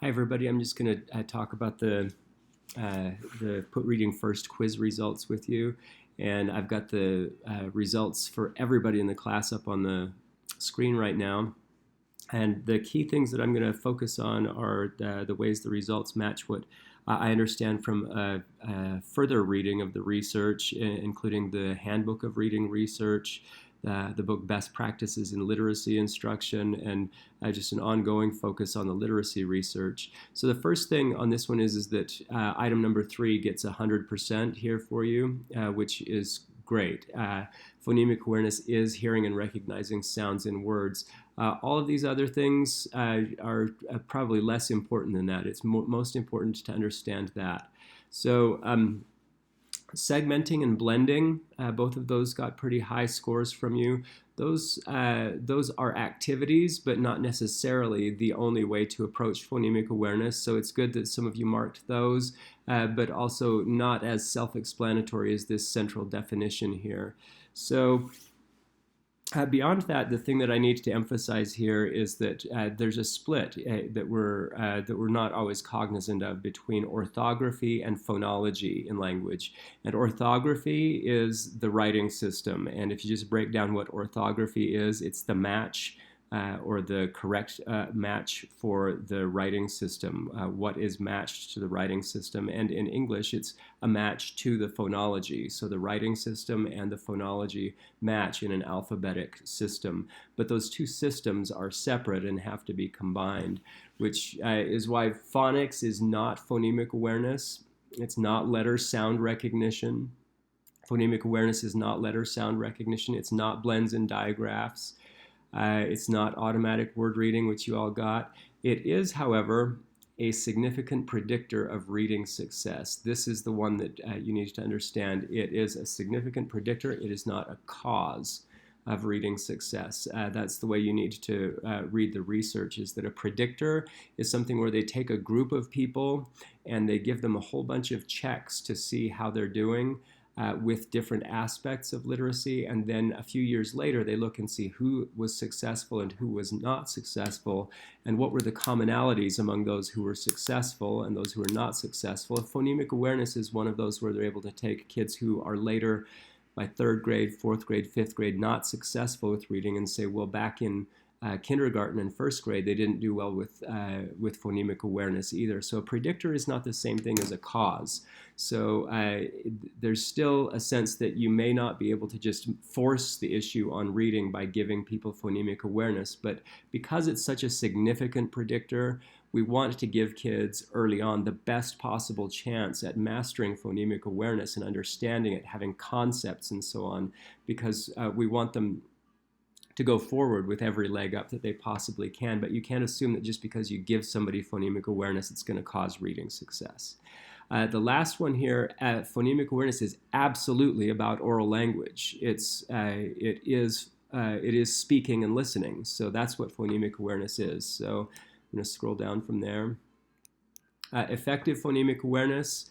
Hi everybody. I'm just going to talk about the Put Reading First quiz results with you, and I've got the results for everybody in the class up on the screen right now. And the key things that I'm going to focus on are the ways the results match what I understand from further reading of the research, including the Handbook of Reading Research, the book Best Practices in Literacy Instruction, and just an ongoing focus on the literacy research. So the first thing on this one is that item number 3 gets 100% here for you, which is great. Phonemic awareness is hearing and recognizing sounds in words. All of these other things are probably less important than that. It's most important to understand that. So segmenting and blending, both of those got pretty high scores from you. Those are activities, but not necessarily the only way to approach phonemic awareness. So it's good that some of you marked those, but also not as self-explanatory as this central definition here. So beyond that, the thing that I need to emphasize here is that there's a split that we're not always cognizant of between orthography and phonology in language. And orthography is the writing system. And if you just break down what orthography is, it's the match or the correct match for the writing system, what is matched to the writing system. And in English, it's a match to the phonology. So the writing system and the phonology match in an alphabetic system. But those two systems are separate and have to be combined, which is why phonics is not phonemic awareness. It's not letter sound recognition. Phonemic awareness is not letter sound recognition. It's not blends and digraphs. It's not automatic word reading, which you all got. It is, however, a significant predictor of reading success. This is the one that you need to understand. It is a significant predictor. It is not a cause of reading success. That's the way you need to read the research, is that a predictor is something where they take a group of people and they give them a whole bunch of checks to see how they're doing with different aspects of literacy, and then a few years later they look and see who was successful and who was not successful, and what were the commonalities among those who were successful and those who were not successful. Phonemic awareness is one of those where they're able to take kids who are later, by 3rd grade, 4th grade, 5th grade, not successful with reading, and say, well, back in kindergarten and 1st grade, they didn't do well with phonemic awareness either. So a predictor is not the same thing as a cause. So there's still a sense that you may not be able to just force the issue on reading by giving people phonemic awareness, but because it's such a significant predictor, we want to give kids early on the best possible chance at mastering phonemic awareness and understanding it, having concepts and so on, because we want them to go forward with every leg up that they possibly can. But you can't assume that just because you give somebody phonemic awareness, it's going to cause reading success. The last one here, phonemic awareness is absolutely about oral language. It is speaking and listening. So that's what phonemic awareness is. So I'm going to scroll down from there. Effective phonemic awareness.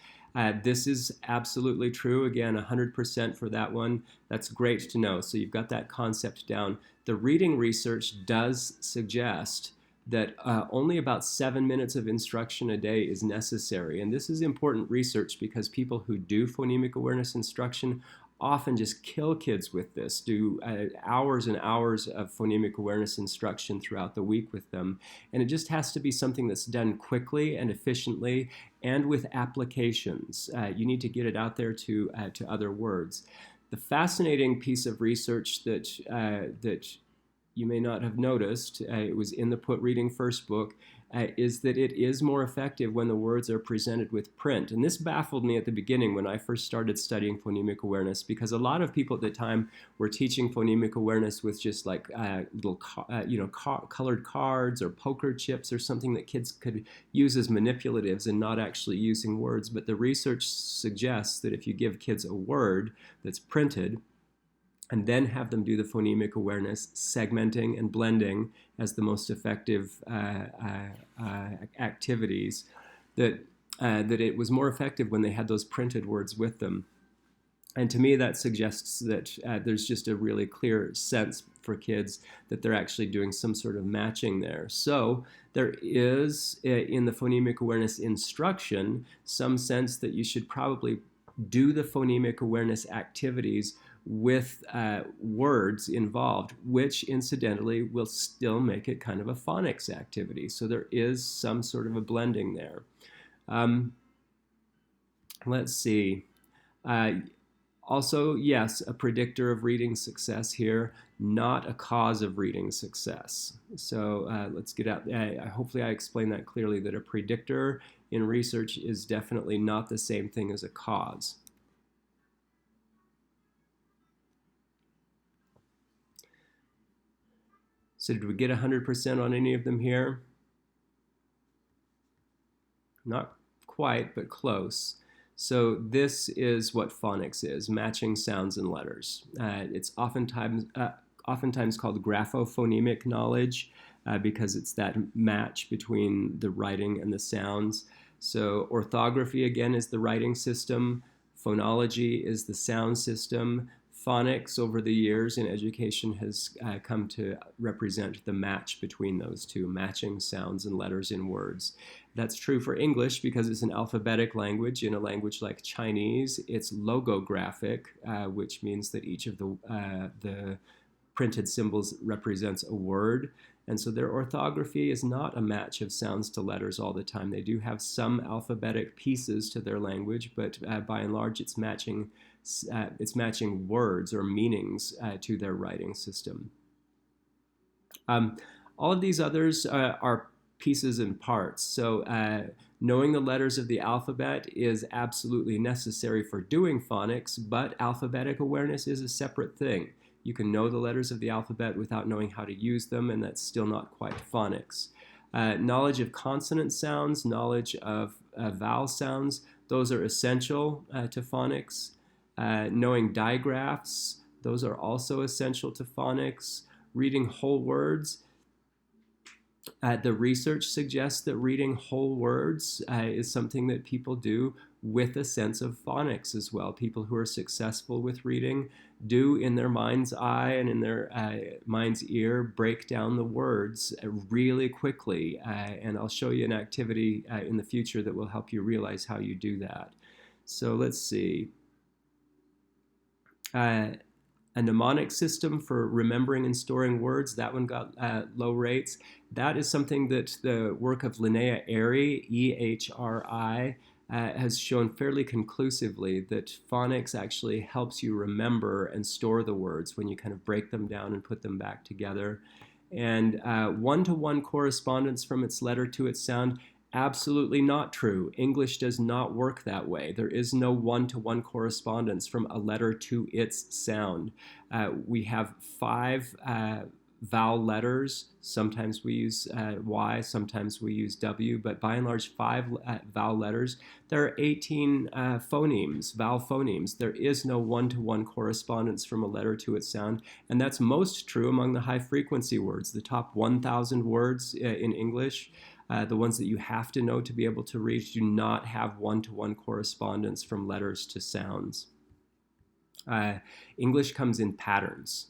This is absolutely true. Again, 100% for that one. That's great to know. So you've got that concept down. The reading research does suggest that only about 7 minutes of instruction a day is necessary. And this is important research because people who do phonemic awareness instruction often just kill kids with this, do hours and hours of phonemic awareness instruction throughout the week with them. And it just has to be something that's done quickly and efficiently and with applications. You need to get it out there to other words. The fascinating piece of research that you may not have noticed, it was in the Put Reading First book, is that it is more effective when the words are presented with print. And this baffled me at the beginning when I first started studying phonemic awareness, because a lot of people at the time were teaching phonemic awareness with just like little colored cards or poker chips or something that kids could use as manipulatives and not actually using words. But the research suggests that if you give kids a word that's printed, and then have them do the phonemic awareness, segmenting and blending as the most effective activities, that it was more effective when they had those printed words with them. And to me, that suggests that there's just a really clear sense for kids, that they're actually doing some sort of matching there. So there is, in the phonemic awareness instruction, some sense that you should probably do the phonemic awareness activities with words involved, which incidentally will still make it kind of a phonics activity. So there is some sort of a blending there. Let's see. Also, yes, a predictor of reading success here, not a cause of reading success. So let's get out. Hopefully I explained that clearly, that a predictor in research is definitely not the same thing as a cause. So did we get 100% on any of them here? Not quite, but close. So this is what phonics is, matching sounds and letters. It's oftentimes called graphophonemic knowledge because it's that match between the writing and the sounds. So orthography, again, is the writing system. Phonology is the sound system. Phonics over the years in education has come to represent the match between those two, matching sounds and letters in words. That's true for English because it's an alphabetic language. In a language like Chinese, it's logographic, which means that each of the printed symbols represents a word. And so their orthography is not a match of sounds to letters all the time. They do have some alphabetic pieces to their language, but by and large it's matching words or meanings to their writing system. All of these others are pieces and parts. So knowing the letters of the alphabet is absolutely necessary for doing phonics, but alphabetic awareness is a separate thing. You can know the letters of the alphabet without knowing how to use them, and that's still not quite phonics. Knowledge of consonant sounds, knowledge of vowel sounds, those are essential to phonics. Knowing digraphs, those are also essential to phonics. Reading whole words. The research suggests that reading whole words is something that people do with a sense of phonics as well. People who are successful with reading do, in their mind's eye and in their mind's ear, break down the words really quickly. And I'll show you an activity in the future that will help you realize how you do that. So let's see. A mnemonic system for remembering and storing words, that one got low rates. That is something that the work of Linnea Ehri, E-H-R-I, has shown fairly conclusively that phonics actually helps you remember and store the words when you kind of break them down and put them back together. And one-to-one correspondence from its letter to its sound, absolutely not true. English does not work that way. There is no one-to-one correspondence from a letter to its sound. We have 5 vowel letters. Sometimes we use Y, sometimes we use W, but by and large 5 vowel letters. There are 18 phonemes, vowel phonemes. There is no one-to-one correspondence from a letter to its sound, and that's most true among the high-frequency words. The top 1,000 words in English, the ones that you have to know to be able to read, do not have one-to-one correspondence from letters to sounds. English comes in patterns.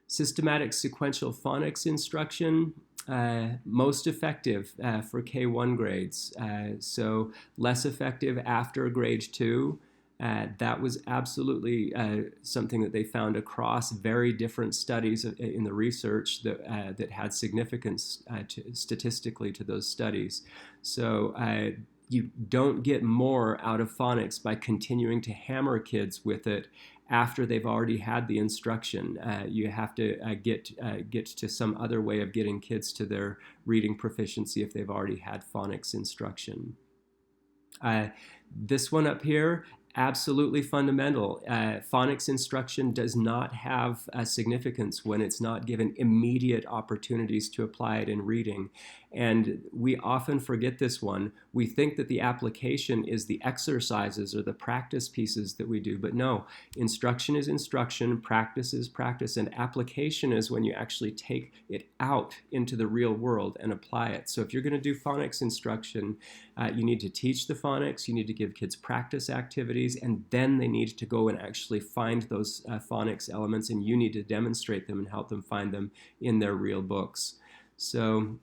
Systematic sequential phonics instruction, most effective for K1 grades. So less effective after grade 2. That was absolutely something that they found across very different studies in the research that had significance statistically to those studies. So you don't get more out of phonics by continuing to hammer kids with it after they've already had the instruction. You have to get to some other way of getting kids to their reading proficiency if they've already had phonics instruction. This one up here, absolutely fundamental. Phonics instruction does not have significance when it's not given immediate opportunities to apply it in reading. And we often forget this one. We think that the application is the exercises or the practice pieces that we do, but no, instruction is instruction, practice is practice, and application is when you actually take it out into the real world and apply it. So if you're going to do phonics instruction, you need to teach the phonics, you need to give kids practice activities, and then they need to go and actually find those phonics elements, and you need to demonstrate them and help them find them in their real books. So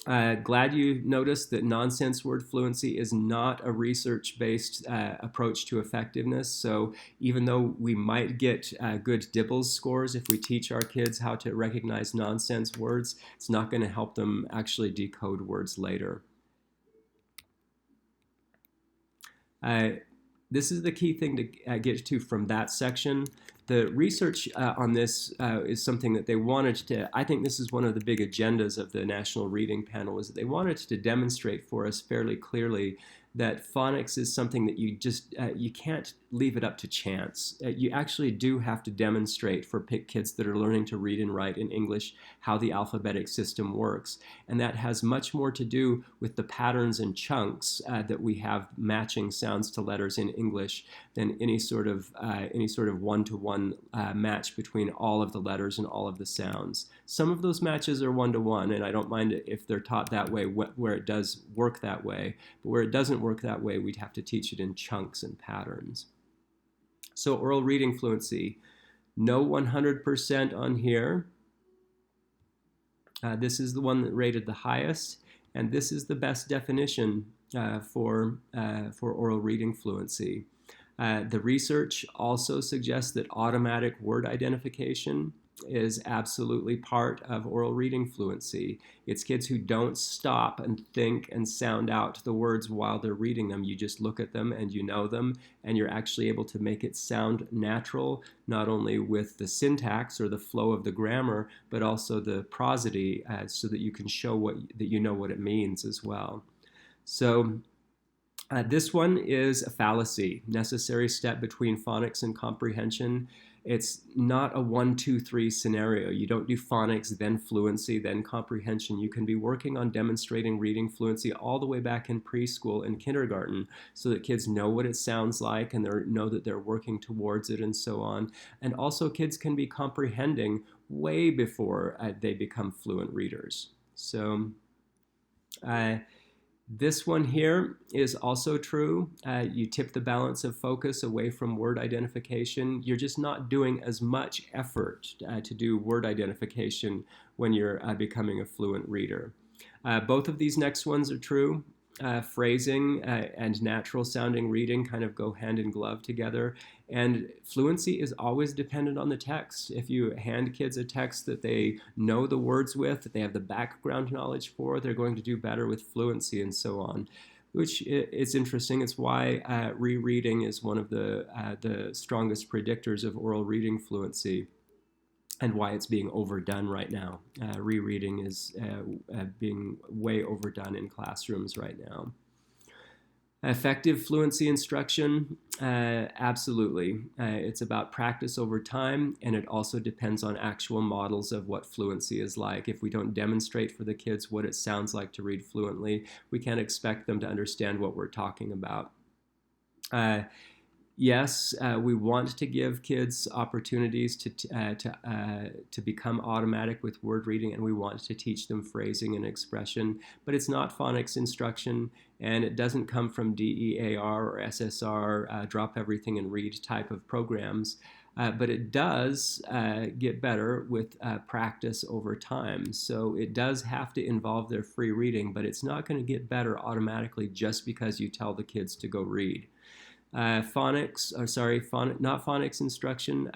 glad you noticed that nonsense word fluency is not a research-based approach to effectiveness. So even though we might get good DIBELS scores if we teach our kids how to recognize nonsense words, it's not going to help them actually decode words later. This is the key thing to get to from that section. The research on this is something that they wanted to, I think this is one of the big agendas of the National Reading Panel, is that they wanted to demonstrate for us fairly clearly that phonics is something that you just, you can't leave it up to chance. You actually do have to demonstrate for kids that are learning to read and write in English how the alphabetic system works. And that has much more to do with the patterns and chunks that we have matching sounds to letters in English than any sort of one-to-one match between all of the letters and all of the sounds. Some of those matches are one-to-one, and I don't mind it if they're taught that way where it does work that way. But where it doesn't work that way, we'd have to teach it in chunks and patterns. So oral reading fluency, no 100% on here. This is the one that rated the highest, and this is the best definition for oral reading fluency. The research also suggests that automatic word identification is absolutely part of oral reading fluency. It's kids who don't stop and think and sound out the words while they're reading them. You just look at them and you know them, and you're actually able to make it sound natural, not only with the syntax or the flow of the grammar, but also the prosody, so that you can show that you know what it means as well. So this one is a fallacy, necessary step between phonics and comprehension. It's not a 1, 2, 3 scenario. You don't do phonics, then fluency, then comprehension. You can be working on demonstrating reading fluency all the way back in preschool and kindergarten so that kids know what it sounds like and know that they're working towards it and so on. And also kids can be comprehending way before they become fluent readers. So this one here is also true. You tip the balance of focus away from word identification. You're just not doing as much effort to do word identification when you're becoming a fluent reader. Both of these next ones are true. Phrasing and natural sounding reading kind of go hand in glove together. And fluency is always dependent on the text. If you hand kids a text that they know the words with, that they have the background knowledge for, they're going to do better with fluency and so on. Which is interesting. It's why rereading is one of the strongest predictors of oral reading fluency, and why it's being overdone right now. Rereading is being way overdone in classrooms right now. Effective fluency instruction, absolutely. It's about practice over time, and it also depends on actual models of what fluency is like. If we don't demonstrate for the kids what it sounds like to read fluently, we can't expect them to understand what we're talking about. Yes, we want to give kids opportunities to become automatic with word reading, and we want to teach them phrasing and expression, but it's not phonics instruction, and it doesn't come from DEAR or SSR, drop everything and read type of programs, but it does get better with practice over time. So it does have to involve their free reading, but it's not going to get better automatically just because you tell the kids to go read. Not phonics instruction,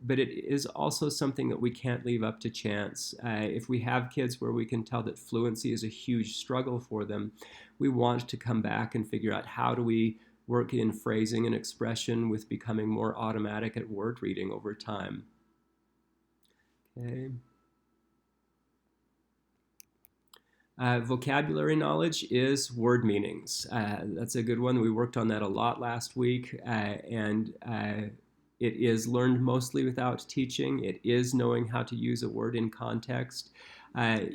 but it is also something that we can't leave up to chance. If we have kids where we can tell that fluency is a huge struggle for them, we want to come back and figure out how do we work in phrasing and expression with becoming more automatic at word reading over time. Okay. Vocabulary knowledge is word meanings. That's a good one. We worked on that a lot last week, and it is learned mostly without teaching. It is knowing how to use a word in context.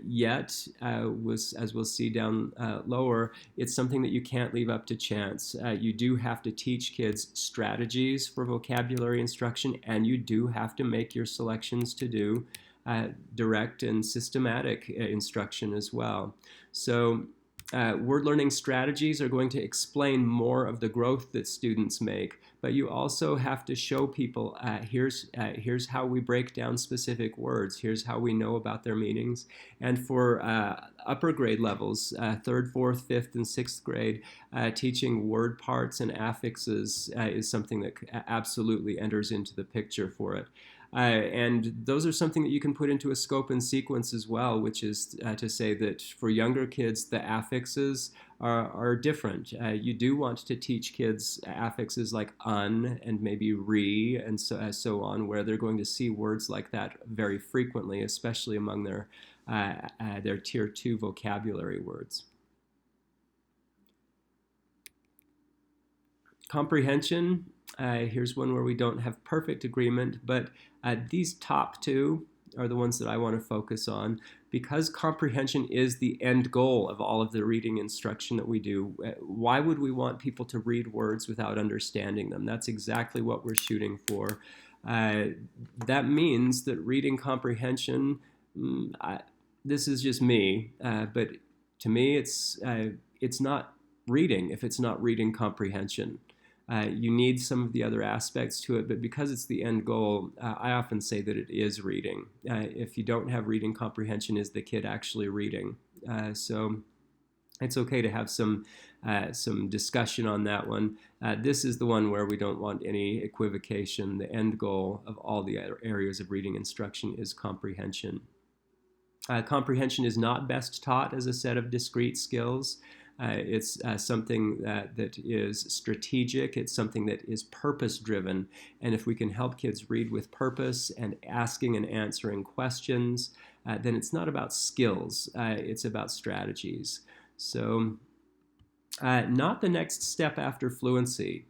Yet, as we'll see down lower, it's something that you can't leave up to chance. You do have to teach kids strategies for vocabulary instruction, and you do have to make your selections to do direct and systematic instruction as well. So word learning strategies are going to explain more of the growth that students make, but you also have to show people here's how we break down specific words, here's how we know about their meanings. And for upper grade levels, third, fourth, fifth, and sixth grade, teaching word parts and affixes is something that absolutely enters into the picture for it. And those are something that you can put into a scope and sequence as well, which is to say that for younger kids, the affixes are different. You do want to teach kids affixes like un and maybe re and so on, where they're going to see words like that very frequently, especially among their tier 2 vocabulary words. Comprehension, here's one where we don't have perfect agreement, but these top two are the ones that I want to focus on. Because comprehension is the end goal of all of the reading instruction that we do, why would we want people to read words without understanding them? That's exactly what we're shooting for. That means that reading comprehension, this is just me, but to me it's not reading if it's not reading comprehension. You need some of the other aspects to it, but because it's the end goal, I often say that it is reading. If you don't have reading comprehension, is the kid actually reading? So it's okay to have some discussion on that one. This is the one where we don't want any equivocation. The end goal of all the other areas of reading instruction is comprehension. Comprehension is not best taught as a set of discrete skills. It's something that is strategic. It's something that is purpose-driven. And if we can help kids read with purpose and asking and answering questions, then it's not about skills. It's about strategies. So not the next step after fluency.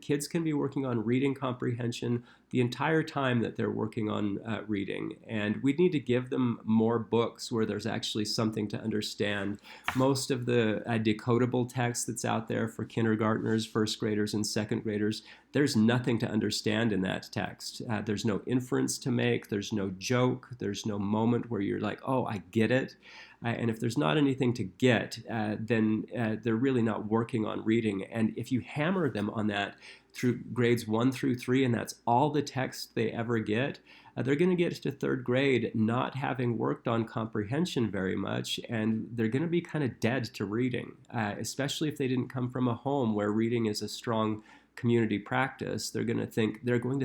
Kids can be working on reading comprehension the entire time that they're working on reading. And we need to give them more books where there's actually something to understand. Most of the decodable text that's out there for kindergartners, first graders, and second graders, there's nothing to understand in that text. There's no inference to make. There's no joke. There's no moment where you're like, oh, I get it. And if there's not anything to get, then they're really not working on reading. And if you hammer them on that through grades 1 through 3, and that's all the text they ever get, they're going to get to third grade not having worked on comprehension very much, and they're going to be kind of dead to reading, especially if they didn't come from a home where reading is a strong community practice. They're going to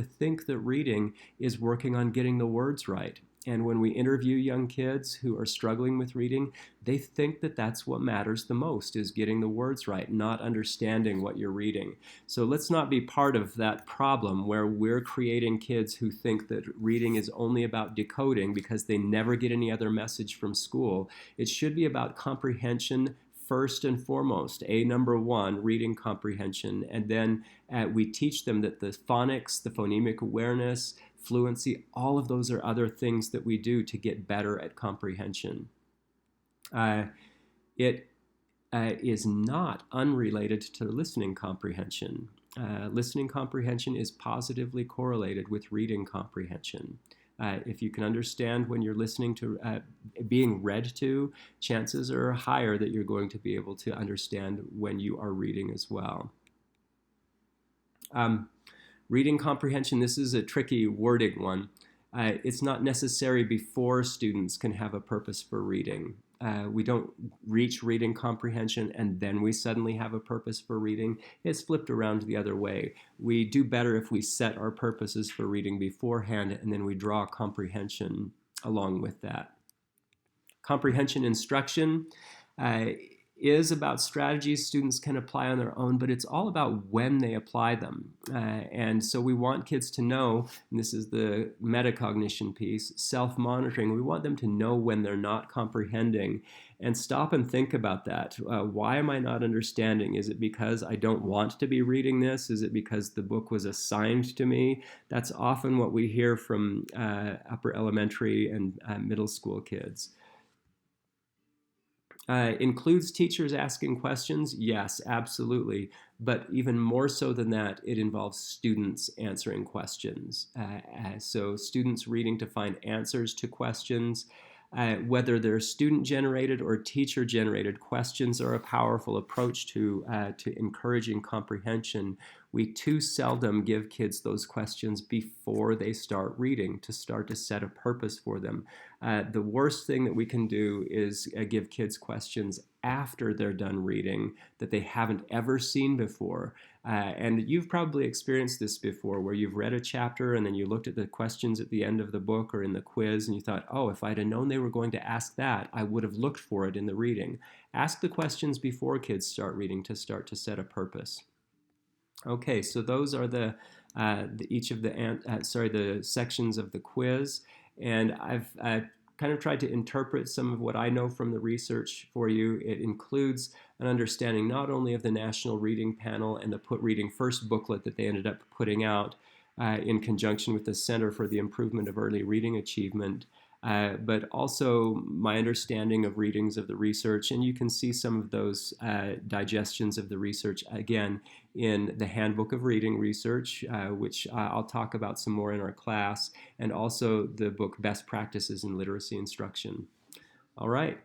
think that reading is working on getting the words right. And when we interview young kids who are struggling with reading, they think that that's what matters the most, is getting the words right, not understanding what you're reading. So let's not be part of that problem where we're creating kids who think that reading is only about decoding because they never get any other message from school. It should be about comprehension first and foremost, number one, reading comprehension. And then we teach them that the phonics, the phonemic awareness, fluency, all of those are other things that we do to get better at comprehension. It is not unrelated to listening comprehension. Listening comprehension is positively correlated with reading comprehension. If you can understand when you're listening to being read to, chances are higher that you're going to be able to understand when you are reading as well. Reading comprehension, this is a tricky wording one. It's not necessary before students can have a purpose for reading. We don't reach reading comprehension and then we suddenly have a purpose for reading. It's flipped around the other way. We do better if we set our purposes for reading beforehand and then we draw comprehension along with that. Comprehension instruction. is about strategies students can apply on their own, but it's all about when they apply them. And so we want kids to know, and this is the metacognition piece, self-monitoring. We want them to know when they're not comprehending and stop and think about that. Why am I not understanding? Is it because I don't want to be reading this? Is it because the book was assigned to me? That's often what we hear from upper elementary and middle school kids. Includes teachers asking questions? Yes, absolutely. But even more so than that, it involves students answering questions. So students reading to find answers to questions. Whether they're student-generated or teacher-generated, questions are a powerful approach to encouraging comprehension. We too seldom give kids those questions before they start reading to start to set a purpose for them. The worst thing that we can do is give kids questions after they're done reading that they haven't ever seen before. And you've probably experienced this before where you've read a chapter and then you looked at the questions at the end of the book or in the quiz and you thought, oh, if I'd have known they were going to ask that, I would have looked for it in the reading. Ask the questions before kids start reading to start to set a purpose. Okay, so those are each of the sections of the quiz, and I've kind of tried to interpret some of what I know from the research for you. It includes an understanding not only of the National Reading Panel and the Put Reading First booklet that they ended up putting out in conjunction with the Center for the Improvement of Early Reading Achievement, but also my understanding of readings of the research, and you can see some of those digestions of the research again in the Handbook of Reading Research, which I'll talk about some more in our class, and also the book Best Practices in Literacy Instruction. All right.